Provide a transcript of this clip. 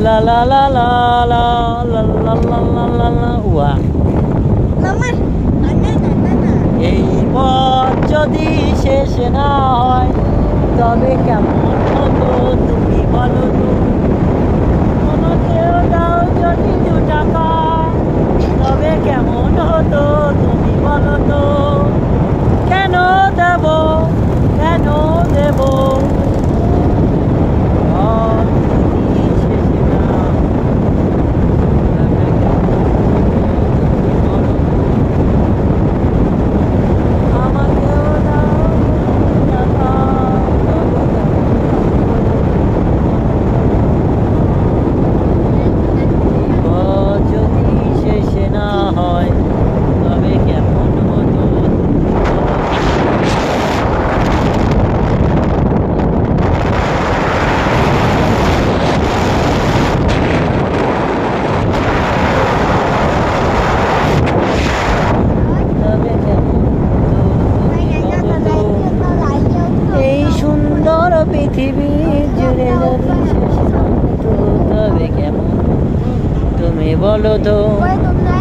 লা লা লা লা লা লা লা লা লা লা লা ওয়া Mama, na na na na. এই পথ যদি শেষ না হয় তবে কেমন হতো তুমি বলো তো আমাকেও দাও যদি 2 টাকা তবে কেমন হতো তুমি বলো তো কেন দেব কেন দেব পথ যদি শেষ না তবে কেমন হতো তুমি বলো তো আমাকেও দাও 2 টাকা তবে পথ যদি শেষ না হয় তবে কেমন হতো তুমি বলো তবে কেমন হতো তুমি বলো তো এই সুন্দর পৃথিবী জুড়ে যদি শেষ না হতো তবে কেমন তুমি বলো তো Pwede na